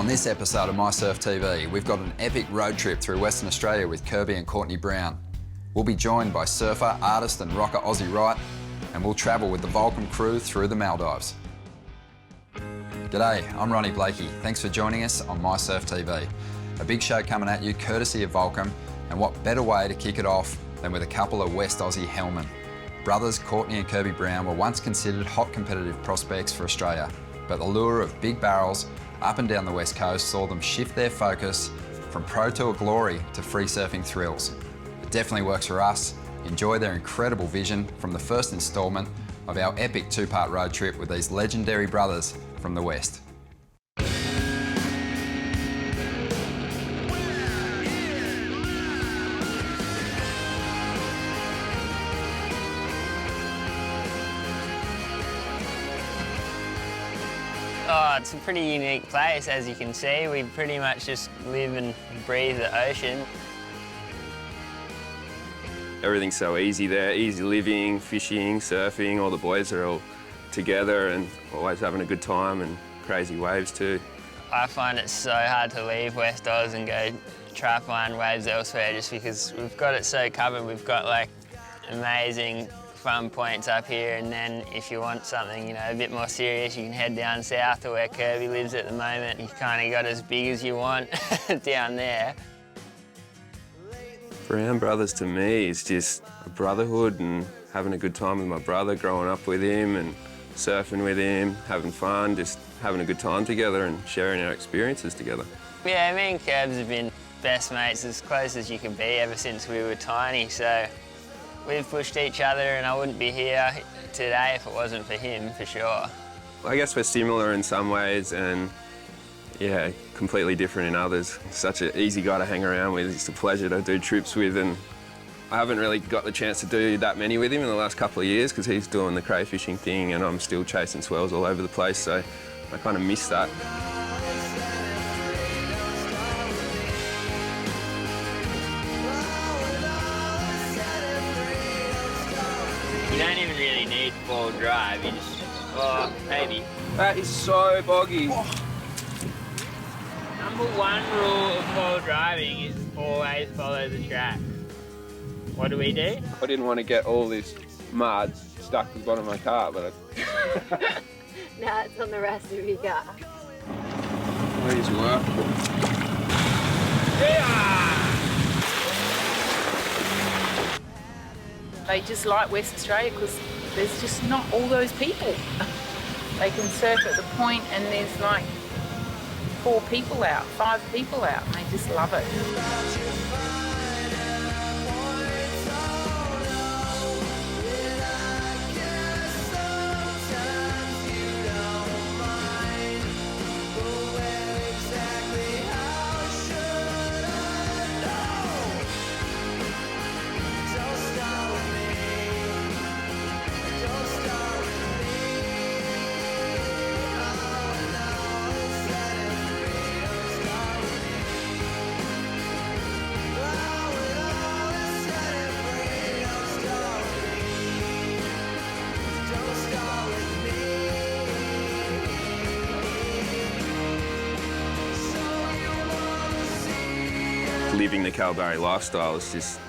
On this episode of mySURFtv, we've got an epic road trip through Western Australia with Kirby and Courtney Brown. We'll be joined by surfer, artist and rocker Ozzy Wright, and we'll travel with the Volcom crew through the Maldives. G'day, I'm Ronnie Blakey. Thanks for joining us on mySURFtv. A big show coming at you courtesy of Volcom, and what better way to kick it off than with a couple of West Aussie hellmen. Brothers Courtney and Kirby Brown were once considered hot competitive prospects for Australia, but the lure of big barrels up and down the West Coast saw them shift their focus from Pro Tour glory to free surfing thrills. It definitely works for us. Enjoy their incredible vision from the first instalment of our epic two-part road trip with these legendary brothers from the West. Oh, it's a pretty unique place, as you can see. We pretty much just live and breathe the ocean. Everything's so easy there, easy living, fishing, surfing, all the boys are all together and always having a good time, and crazy waves too. I find it so hard to leave West Oz and go try to find waves elsewhere, just because we've got it so covered. We've got like amazing fun points up here, and then if you want something, you know, a bit more serious, you can head down south to where Kirby lives at the moment. You've kind of got as big as you want down there. Brown Brothers to me is just a brotherhood and having a good time with my brother, growing up with him and surfing with him, having fun, just having a good time together and sharing our experiences together. Yeah, me and Kirbs have been best mates, as close as you can be, ever since we were tiny, so we've pushed each other, and I wouldn't be here today if it wasn't for him, for sure. I guess we're similar in some ways and, yeah, completely different in others. Such an easy guy to hang around with. It's a pleasure to do trips with, and I haven't really got the chance to do that many with him in the last couple of years because he's doing the crayfishing thing and I'm still chasing swells all over the place, so I kind of miss that. You don't even really need full drive, you just, oh, maybe. That is so boggy. Oh. Number one rule of full driving is always follow the track. What do we do? I didn't want to get all this mud stuck to the bottom of my car, but Now it's on the rest of your car. Please work. Yeah! They just like West Australia because there's just not all those people. They can surf at the point and there's like 4 people out, 5 people out, and they just love it. Living the Kalbarri lifestyle is just,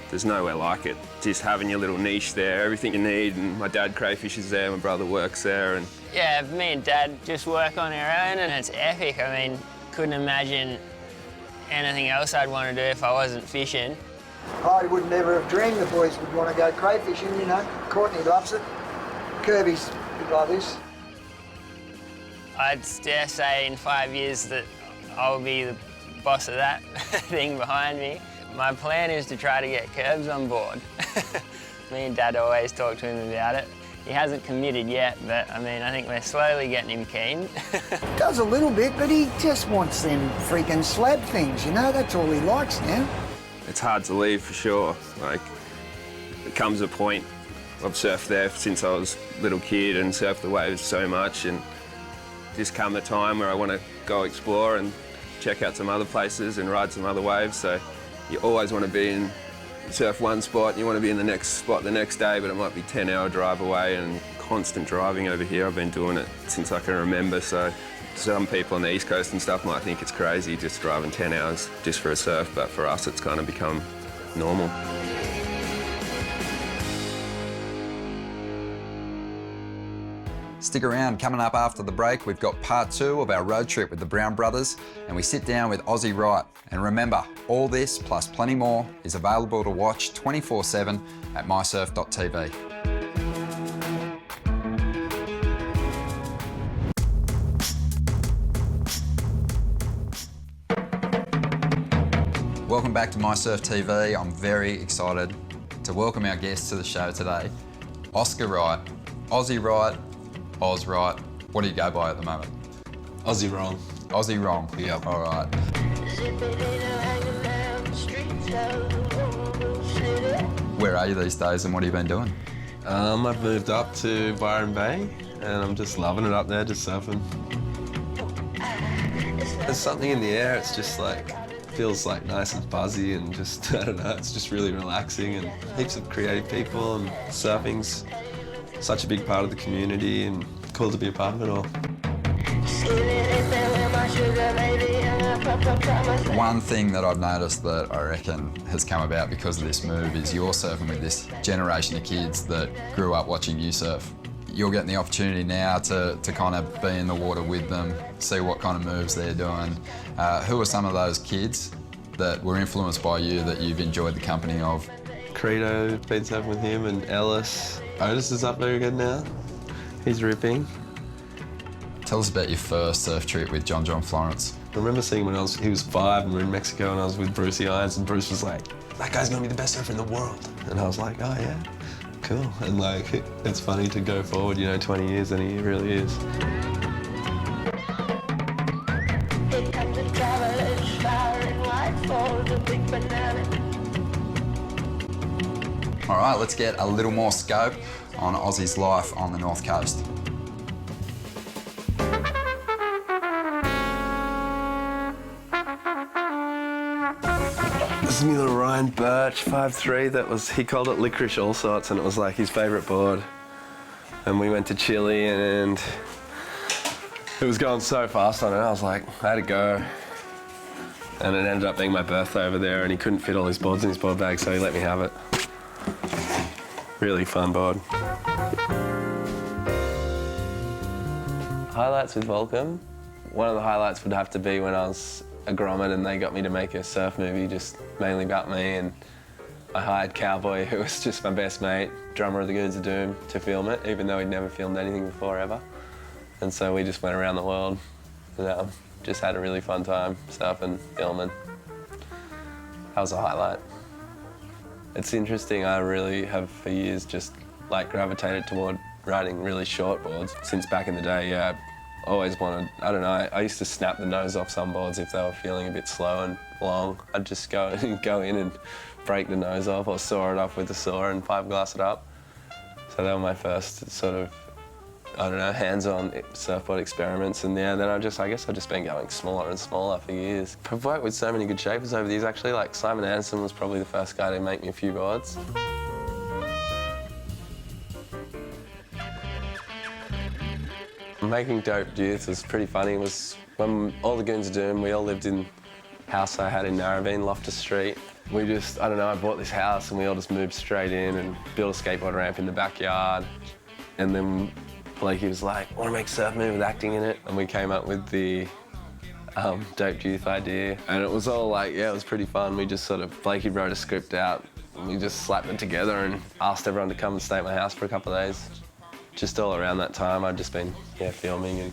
there's nowhere like it. Just having your little niche there, everything you need, and my dad crayfishes there, my brother works there. And yeah, me and Dad just work on our own and it's epic. I mean, couldn't imagine anything else I'd want to do if I wasn't fishing. I would never have dreamed the boys would want to go crayfishing, you know. Courtney loves it. Kirby's big like this. I'd dare say in 5 years that I'll be the boss of that thing behind me. My plan is to try to get Kirbs on board. Me and Dad always talk to him about it. He hasn't committed yet, but I mean, I think we're slowly getting him keen. Does a little bit, but he just wants them freaking slab things, you know, that's all he likes now. it's hard to leave for sure. Like, it comes a point, I've surfed there since I was a little kid and surfed the waves so much, and just come a time where I want to go explore and check out some other places and ride some other waves. So you always want to be in, surf one spot, you want to be in the next spot the next day, but it might be a 10-hour drive away, and constant driving over here. I've been doing it since I can remember, so some people on the East Coast and stuff might think it's crazy just driving 10 hours just for a surf, but for us it's kind of become normal. Stick around, coming up after the break, we've got part 2 of our road trip with the Brown brothers, and we sit down with Ozzy Wright. And remember, all this plus plenty more is available to watch 24/7 at mySURFtv. Welcome back to mySURFtv. I'm very excited to welcome our guests to the show today. Oscar Wright, Ozzy Wright, Oz Wright. What do you go by at the moment? Ozzy Wrong. Ozzy Wrong. Yep. All right. Where are you these days and what have you been doing? I've moved up to Byron Bay and I'm just loving it up there, just surfing. There's something in the air, it's just like, feels like nice and buzzy and just, I don't know, it's just really relaxing and heaps of creative people and surfing's such a big part of the community and cool to be a part of it all. One thing that I've noticed that I reckon has come about because of this move is you're surfing with this generation of kids that grew up watching you surf. You're getting the opportunity now to kind of be in the water with them, see what kind of moves they're doing. Who are some of those kids that were influenced by you that you've enjoyed the company of? Credo, been surfing with him, and Ellis. Otis is up there again now. He's ripping. Tell us about your first surf trip with John Florence. I remember seeing when he was 5 and we were in Mexico and I was with Brucey Irons and Bruce was like, that guy's gonna be the best surfer in the world. And I was like, oh yeah, cool. And like, it's funny to go forward, 20 years and he really is. All right, let's get a little more scope on Ozzy's life on the North Coast. This is my little Ryan Birch 5.3 he called it Licorice All Sorts and it was like his favourite board. And we went to Chile and it was going so fast on it, I was like, I had to go. And it ended up being my birthday over there and he couldn't fit all his boards in his board bag, so he let me have it. Really fun board. Highlights with Volcom. One of the highlights would have to be when I was a grommet and they got me to make a surf movie just mainly about me, and I hired Cowboy, who was just my best mate, drummer of the Goons of Doom, to film it, even though he'd never filmed anything before ever. And so we just went around the world and just had a really fun time surfing, filming. That was a highlight. It's interesting, I really have for years just like gravitated toward riding really short boards. Since back in the day, yeah, I always wanted, I don't know, I used to snap the nose off some boards if they were feeling a bit slow and long. I'd just go in and break the nose off or saw it off with a saw and 5-glass it up. So they were my first sort of, I don't know, hands-on surfboard experiments. And yeah, then I guess I've just been going smaller and smaller for years. I've worked with so many good shapers over the years, actually. Like Simon Anderson was probably the first guy to make me a few boards. Making Dope Youth was pretty funny. It was when all the Goons of Doom, we all lived in a house I had in Narrabeen, Loftus Street. We just, I don't know, I bought this house and we all just moved straight in and built a skateboard ramp in the backyard. And then Blakey was like, I want to make a surf movie with acting in it. And we came up with the Dope Youth idea. And it was all like, yeah, it was pretty fun. We just sort of, Blakey wrote a script out and we just slapped it together and asked everyone to come and stay at my house for a couple of days. Just all around that time, I'd just been, filming, and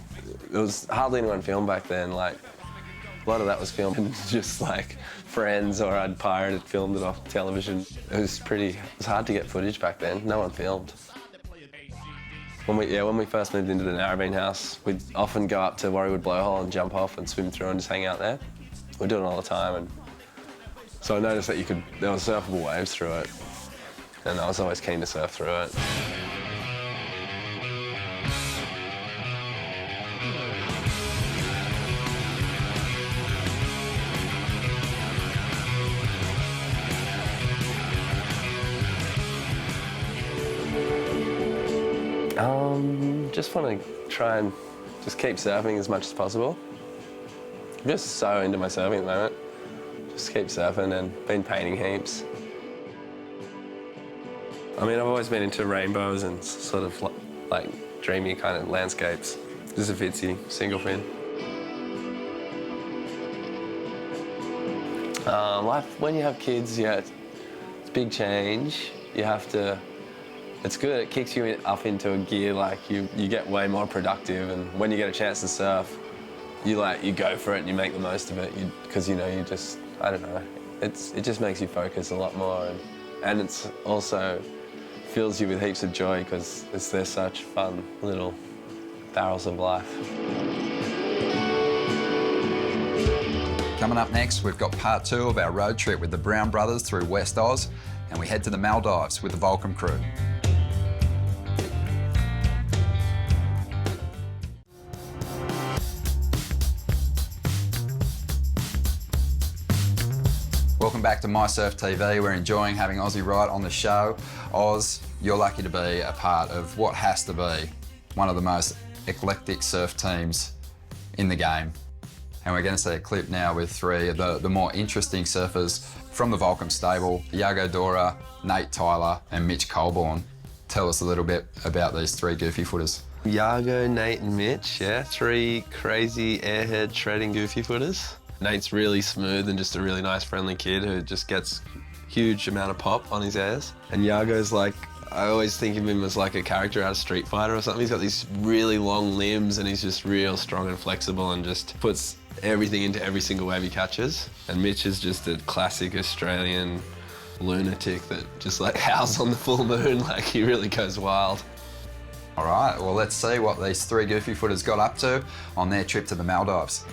there was hardly anyone filmed back then. Like, a lot of that was filmed in just like friends, or I'd pirated, filmed it off television. It was hard to get footage back then. No one filmed. When we first moved into the Narrabeen house, we'd often go up to Warriewood Blowhole and jump off and swim through and just hang out there. We'd do it all the time, and so I noticed that there were surfable waves through it, and I was always keen to surf through it. just want to try and just keep surfing as much as possible. I'm just so into my surfing at the moment. Just keep surfing and been painting heaps. I mean, I've always been into rainbows and sort of like dreamy kind of landscapes. This is a Fitzy, single fin. Life, when you have kids, yeah, it's a big change. You have to, it's good, it kicks you up into a gear, like you get way more productive, and when you get a chance to surf, you go for it and you make the most of it, because you just, I don't know, it just makes you focus a lot more, and it's also fills you with heaps of joy because they're such fun little barrels of life. Coming up next, we've got part 2 of our road trip with the Brown brothers through West Oz, and we head to the Maldives with the Volcom crew. Welcome back to mySURFtv. We're enjoying having Ozzy Wright on the show. Oz, you're lucky to be a part of what has to be one of the most eclectic surf teams in the game. And we're going to see a clip now with 3 of the more interesting surfers from the Volcom stable, Iago Dora, Nate Tyler and Mitch Colborn. Tell us a little bit about these 3 goofy footers. Iago, Nate and Mitch, yeah, 3 crazy airhead shredding goofy footers. Nate's really smooth and just a really nice friendly kid who just gets huge amount of pop on his airs. And Iago's like, I always think of him as like a character out of Street Fighter or something. He's got these really long limbs and he's just real strong and flexible and just puts everything into every single wave he catches. And Mitch is just a classic Australian lunatic that just like howls on the full moon, like he really goes wild. All right, well, let's see what these 3 goofy footers got up to on their trip to the Maldives.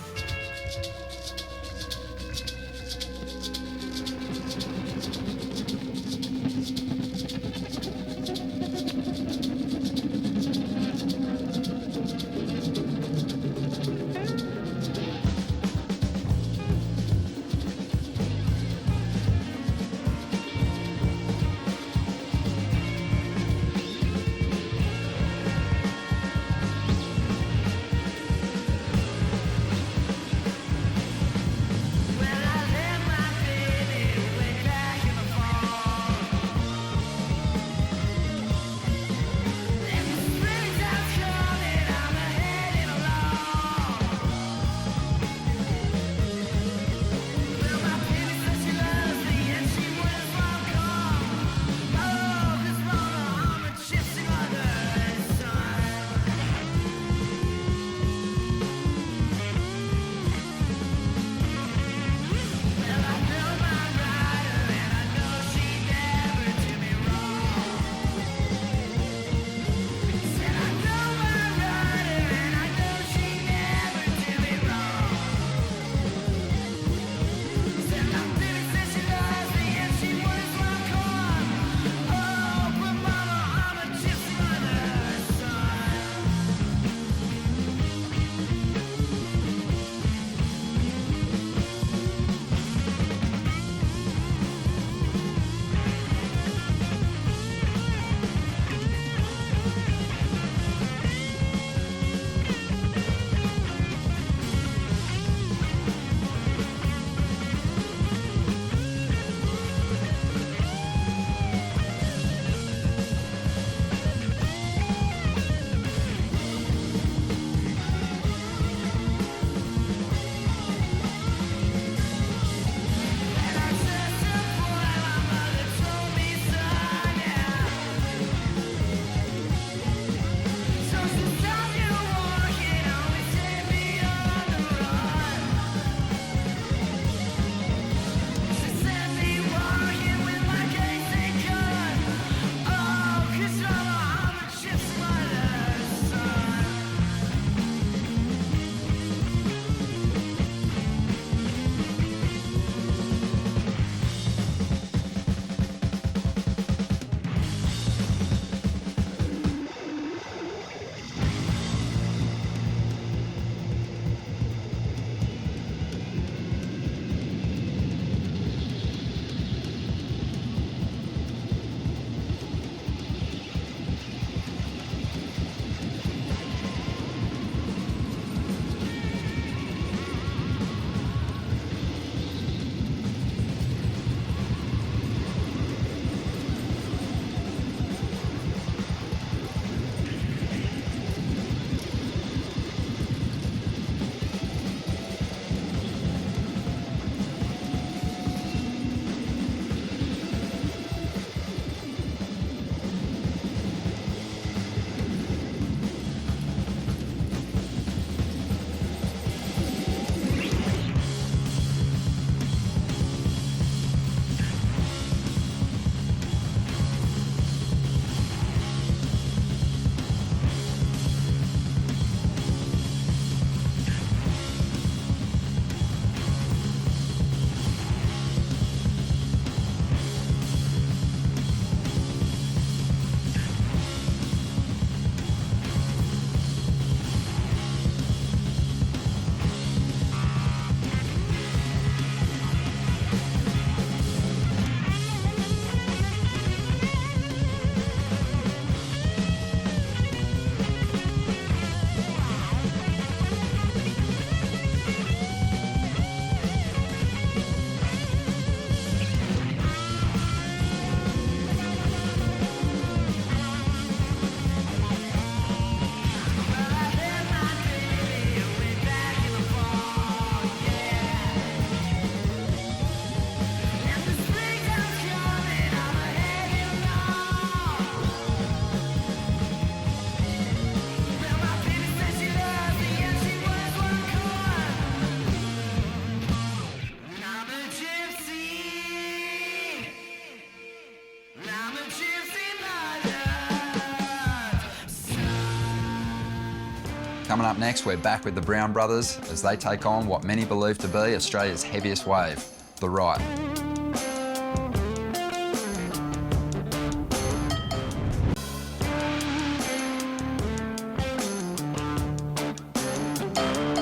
Coming up next, we're back with the Brown brothers as they take on what many believe to be Australia's heaviest wave, the Wright.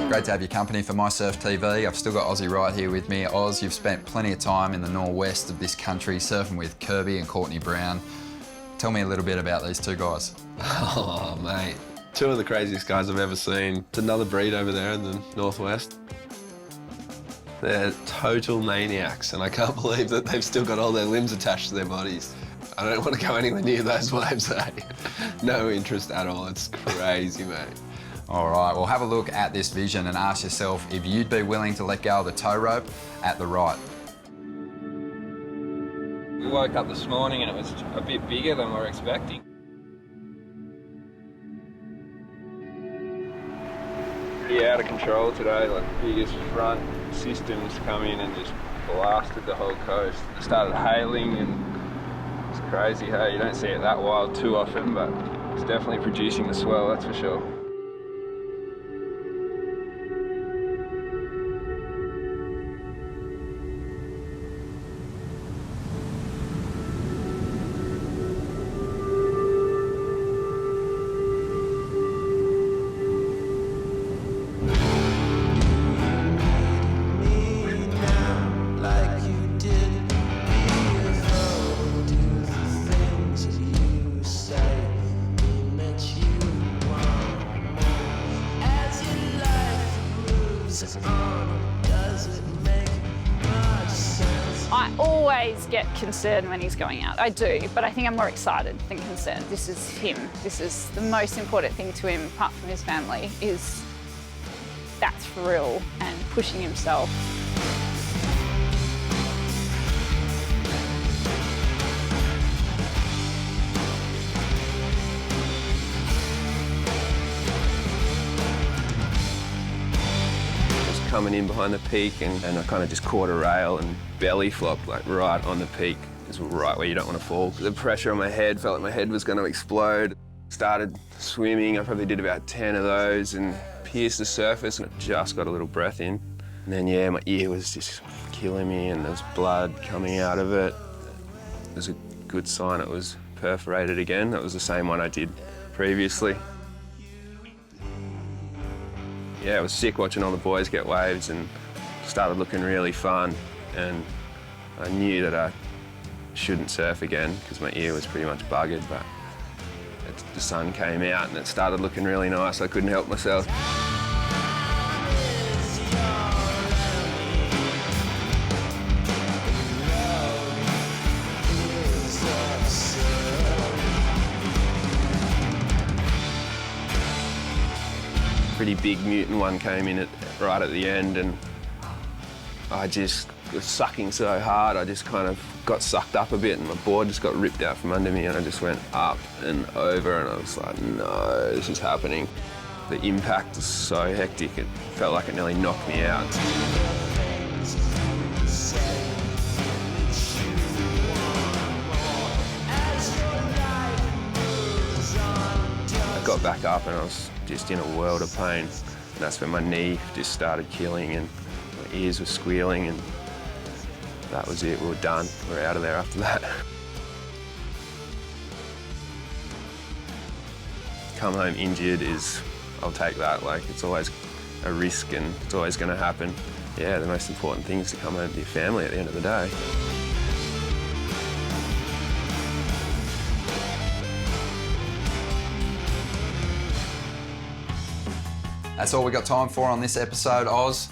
Great to have your company for mySURFtv. I've still got Ozzy Wright here with me. Oz, you've spent plenty of time in the northwest of this country surfing with Kirby and Courtney Brown. Tell me a little bit about these two guys. Oh, mate. Two of the craziest guys I've ever seen. It's another breed over there in the northwest. They're total maniacs, and I can't believe that they've still got all their limbs attached to their bodies. I don't want to go anywhere near those waves, eh? No interest at all. It's crazy, mate. All right, well, have a look at this vision and ask yourself if you'd be willing to let go of the tow rope at the Wright. We woke up this morning and it was a bit bigger than we were expecting. Pretty out of control today, like biggest front systems come in and just blasted the whole coast. It started hailing and it's crazy, hey, you don't see it that wild too often, but it's definitely producing the swell, that's for sure. I always get concerned when he's going out. I do, but I think I'm more excited than concerned. This is him. This is the most important thing to him, apart from his family, is that thrill and pushing himself. Coming in behind the peak and I kind of just caught a rail and belly flopped like right on the peak. It's right where you don't want to fall. The pressure on my head, felt like my head was going to explode. Started swimming, I probably did about 10 of those and pierced the surface and just got a little breath in. And then yeah, my ear was just killing me and there was blood coming out of it. It was a good sign it was perforated again. That was the same one I did previously. Yeah, it was sick watching all the boys get waves and started looking really fun. And I knew that I shouldn't surf again because my ear was pretty much buggered, but the sun came out and it started looking really nice. I couldn't help myself. Pretty big mutant one came in right at the end and I just was sucking so hard I just kind of got sucked up a bit and my board just got ripped out from under me and I just went up and over and I was like, no, this is happening. The impact was so hectic, it felt like it nearly knocked me out. I got back up and I was just in a world of pain. And that's when my knee just started killing and my ears were squealing and that was it, we were done. We were out of there after that. Come home injured is, I'll take that, like it's always a risk and it's always gonna happen. Yeah, the most important thing is to come home to your family at the end of the day. That's all we got time for on this episode, Oz.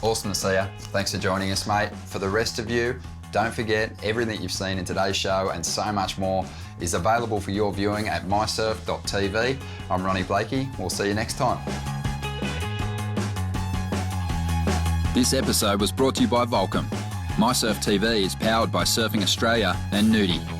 Awesome to see you. Thanks for joining us, mate. For the rest of you, don't forget everything you've seen in today's show and so much more is available for your viewing at mysurf.tv. I'm Ronnie Blakey. We'll see you next time. This episode was brought to you by Volcom. mySURFtv is powered by Surfing Australia and Nudie.